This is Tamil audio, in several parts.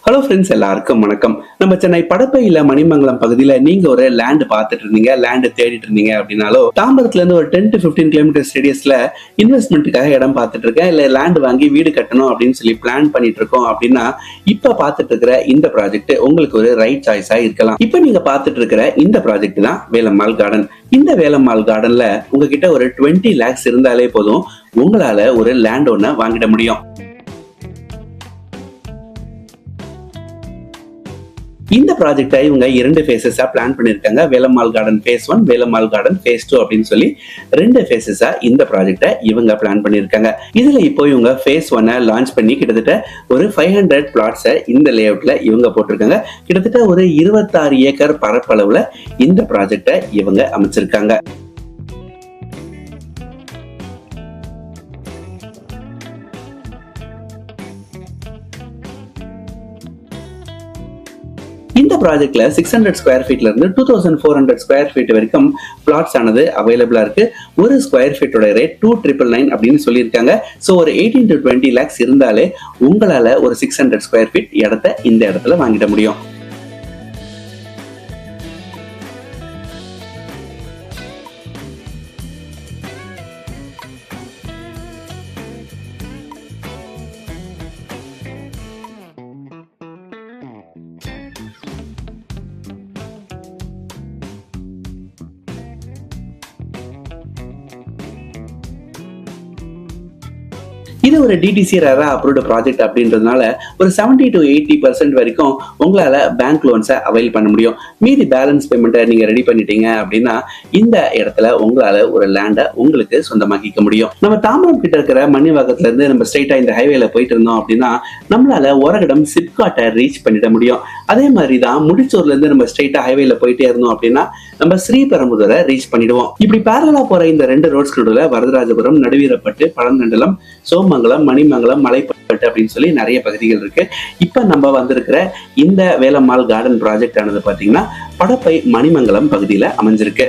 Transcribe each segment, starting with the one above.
ஹலோ ஃப்ரெண்ட்ஸ், எல்லாருக்கும் வணக்கம். நம்ம சென்னை படப்பையில மணிமங்கலம் பகுதியில நீங்க ஒரு லேண்ட் பார்த்துட்டு இருந்தீங்க, லேண்ட் தேடிட்டு இருந்தீங்க அப்படின்னாலோ, தாம்பரத்துல இருந்து ஒரு 10 to 15 கிலோமீட்டர் ரேடியஸ்ல இன்வெஸ்ட்மெண்ட்டுக்காக இடம் பார்த்துட்டு இருக்கேன், இல்ல லேண்ட் வாங்கி வீடு கட்டணும் அப்படின்னு சொல்லி பிளான் பண்ணிட்டு இருக்கோம் அப்படின்னா, இப்ப பார்த்துட்டு இருக்கிற இந்த ப்ராஜெக்ட் உங்களுக்கு ஒரு ரைட் சாய்ஸா இருக்கலாம். இப்ப நீங்க பார்த்துட்டு இருக்கிற இந்த ப்ராஜெக்ட் தான் வேலம்மாள் கார்டன். இந்த வேலம்மாள் கார்டன்ல உங்ககிட்ட ஒரு 20 lakhs இருந்தாலே போதும், உங்களால ஒரு லேண்ட் ஒண்ண வாங்கிட முடியும். இந்த ப்ராஜெக்டை இவங்க 2 phases-ஆ பிளான் பண்ணிருக்காங்க. Velammal garden phase 1, Velammal garden phase 2 அப்படின்னு சொல்லி 2 phases-ஆ இந்த ப்ராஜெக்டை இவங்க பிளான் பண்ணிருக்காங்க. இதுல இப்போ இவங்க phase 1-ஐ லான்ச் பண்ணி கிட்டத்தட்ட ஒரு 500 plots-ஐ இந்த லேஅவுட்ல இவங்க போட்டிருக்காங்க. கிட்டத்தட்ட ஒரு 26 ஏக்கர் பரப்பளவுல இந்த ப்ராஜெக்டை இவங்க அமைச்சிருக்காங்க. இந்த ப்ராஜெக்ட்ல 600 ஸ்கொயர் ஃபீட்ல இருந்து 2400 ஸ்கொயர் ஃபீட் வரைக்கும் பிளாட்ஸ் ஆனது அவைலபிளா இருக்கு. ஒரு ஸ்கொயர் ஃபீட்டோட ரேட் 2,999 அப்படின்னு சொல்லியிருக்காங்க. சோ ஒரு 18 to 20 lakhs இருந்தாலே உங்களால ஒரு 600 ஸ்கொயர் ஃபீட் இடத்தை இந்த இடத்துல வாங்கிட முடியும். இது ஒரு டிடிசி ரேரா அப்ரூவ்டு ப்ராஜெக்ட் அப்படின்றதுனால ஒரு 70 to 80% வரைக்கும் உங்களால பேங்க் லோன்ஸை அவைல் பண்ண முடியும். மீதி பேலன்ஸ் பேமெண்ட்டை நீங்க ரெடி பண்ணிட்டீங்க அப்படின்னா இந்த இடத்துல உங்களால ஒரு லேண்டை உங்களுக்கு சொந்தமாக்கிக்க முடியும். நம்ம தாம்பரம் கிட்ட இருக்கிற மணிவாக்கத்துல இருந்து நம்ம ஸ்ட்ரைட்டா இந்த ஹைவேல போயிட்டு இருந்தோம் அப்படின்னா நம்மளால ஒரகடம் சிப்காட்டை ரீச் பண்ணிட முடியும். அதே மாதிரி தான் முடிச்சூர்ல இருந்து நம்ம ஸ்ட்ரைட்டா ஹைவேல போயிட்டே இருந்தோம் அப்படின்னா நம்ம ஸ்ரீபெரும்புதூரை ரீச் பண்ணிடுவோம். இப்படி பேரலா போற இந்த 2 ரோட்ஸ் நடுவுல வரதராஜபுரம், நடுவீரப்பட்டு, பழந்தண்டலம், சோமங்கலம், மணிமங்கலம், மலைப்பட்டு அப்படின்னு சொல்லி நிறைய பகுதிகள் இருக்கு. இப்ப நம்ம வந்திருக்கிற இந்த வேலம்மாள் கார்டன் ப்ராஜெக்ட் ஆனது பாத்தீங்கன்னா படப்பை மணிமங்கலம் பகுதியில அமைஞ்சிருக்கு.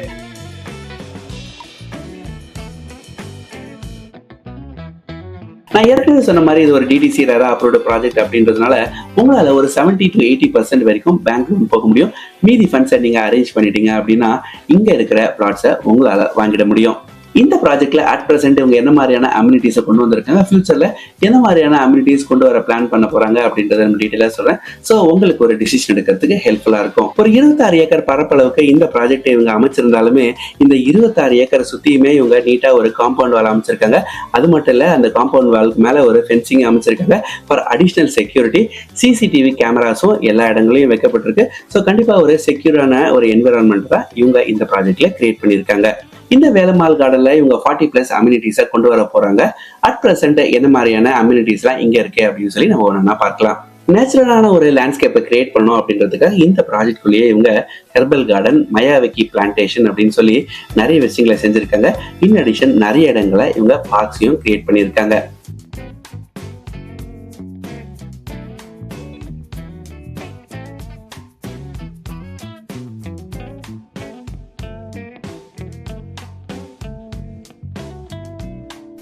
நான் ஏற்கனவே சொன்ன மாதிரி இது ஒரு டிடிசி ரேரா அப்ரூவ்டு ப்ராஜெக்ட் அப்படின்றதுனால உங்களால ஒரு 70 to 80% வரைக்கும் பேங்க் லோன் போக முடியும். மீதி ஃபண்ட்ஸை நீங்க அரேஞ்ச் பண்ணிட்டீங்க அப்படின்னா இங்க இருக்கிற பிளாட்ஸை உங்களால வாங்கிட முடியும். இந்த ப்ராஜெக்ட்ல அட் பிரசன்ட் இவங்க என்ன மாதிரியான அம்யூனிட்டிஸை கொண்டு வந்திருக்காங்க, ஃபியூச்சர்ல என்ன மாதிரியான அம்யூனிட்டிஸ் கொண்டு வர பிளான் பண்ண போறாங்க அப்படின்றத நம்ம டீடைலா சொல்றேன். சோ உங்களுக்கு ஒரு டிசிஷன் எடுக்கிறதுக்கு ஹெல்ப்ஃபுல்லா இருக்கும். ஒரு 26 ஏக்கர் பரப்பளவுக்கு இந்த ப்ராஜெக்ட் இவங்க அமைச்சிருந்தாலுமே இந்த 26 ஏக்கர் சுத்தியுமே இவங்க நீட்டா ஒரு காம்பவுண்ட் வால் அமைச்சிருக்காங்க. அது மட்டும் இல்ல, அந்த காம்பவுண்ட் வாலுக்கு மேல ஒரு ஃபென்சிங் அமைச்சிருக்காங்க ஃபார் அடிஷனல் செக்யூரிட்டி. சிசிடிவி கேமராஸும் எல்லா இடங்களையும் வைக்கப்பட்டிருக்கு. சோ கண்டிப்பா ஒரு செக்யூரான ஒரு என்விரான்மெண்ட் தான் இவங்க இந்த ப்ராஜெக்ட்ல கிரியேட் பண்ணியிருக்காங்க. இந்த வேலம்மாள் கார்டன்ல இவங்க 40+ அம்யூனிட்டிஸை கொண்டு வர போறாங்க. அட் பிரசன்ட் என்ன மாதிரியான அம்யூனிட்டிஸ் எல்லாம் இங்க இருக்கு அப்படின்னு சொல்லி நம்ம ஒண்ணா பார்க்கலாம். நேச்சுரலான ஒரு லேண்ட்ஸ்கேப்பை கிரியேட் பண்ணணும் அப்படின்றதுக்காக இந்த ப்ராஜெக்ட்குள்ளேயே இவங்க ஹெர்பல் கார்டன், மயாவக்கி பிளான்டேஷன் அப்படின்னு சொல்லி நிறைய விஷயங்களை செஞ்சிருக்காங்க. இன் அடிஷன் நிறைய இடங்களை இவங்க பார்க்ஸையும் கிரியேட் பண்ணியிருக்காங்க.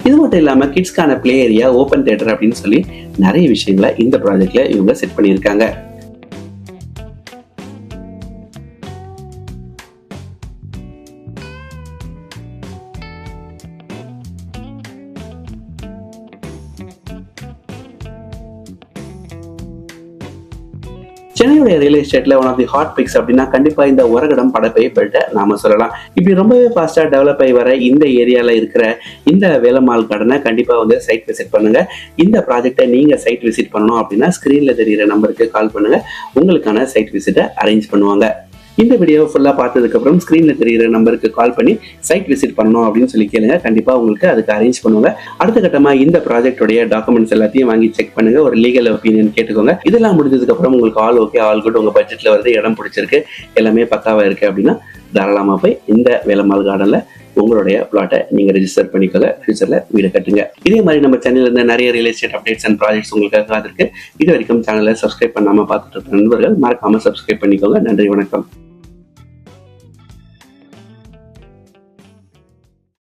இது மட்டும் இல்லாம கிட்ஸ்க்கான பிளே ஏரியா, ஓபன் தியேட்டர் அப்படின்னு சொல்லி நிறைய விஷயங்களை இந்த ப்ராஜெக்ட்ல இவங்க செட் பண்ணியிருக்காங்க. சென்னையுடைய ரியல் எஸ்டேட்ல one of the hot picks அப்படின்னா கண்டிப்பா இந்த ஒரகடம் படப்பை பெல்ட்டை நாம சொல்லலாம். இப்படி ரொம்பவே ஃபாஸ்டா டெவலப் ஆகி வர இந்த ஏரியால இருக்கிற இந்த வேலம்மாள் கார்டனை கண்டிப்பா வந்து சைட் விசிட் பண்ணுங்க. இந்த ப்ராஜெக்டை நீங்க சைட் விசிட் பண்ணணும் அப்படின்னா ஸ்கிரீன்ல தெரியுற நம்பருக்கு கால் பண்ணுங்க, உங்களுக்கான சைட் விசிட்டை அரேஞ்ச் பண்ணுவாங்க. இந்த வீடியோ ஃபுல்லா பார்த்ததுக்கு அப்புறம் ஸ்கிரீன்ல தெரியுற நம்பருக்கு கால் பண்ணி சைட் விசிட் பண்ணணும் அப்படின்னு சொல்லி கேளுங்க. கண்டிப்பா உங்களுக்கு அதுக்கு அரேஞ்ச் பண்ணுவாங்க. அடுத்த கட்டமா இந்த ப்ராஜெக்டோட டாக்குமெண்ட்ஸ் எல்லாத்தையும் வாங்கி செக் பண்ணுங்க, ஒரு லீகல் ஒப்பீனியன் கேட்டுக்கோங்க. இதெல்லாம் முடிஞ்சதுக்கு அப்புறம் உங்களுக்கு ஆல் ஓகே, ஆல் குட், உங்க பட்ஜெட்ல வருது, இடம் பிடிச்சிருக்கு, எல்லாமே பக்காவா இருக்கு அப்படின்னா தாராளமா போய் இந்த வேலம்மாள் கார்டன்ல உங்களுடைய பிளாட்டை நீங்க ரெஜிஸ்டர் பண்ணிக்கோங்க. ஃபியூச்சர்ல வீடு கட்டுங்க. இதே மாதிரி நம்ம சேனல்ல இருந்து நிறைய real estate updates and projects உங்களுக்காக இருக்கு. இது வரைக்கும் சேனலை சப்ஸ்கிரைப் பண்ணாம பார்த்துட்டு இருக்க நண்பர்கள் மறக்காம சப்ஸ்கிரைப் பண்ணிக்கோங்க. நன்றி, வணக்கம்.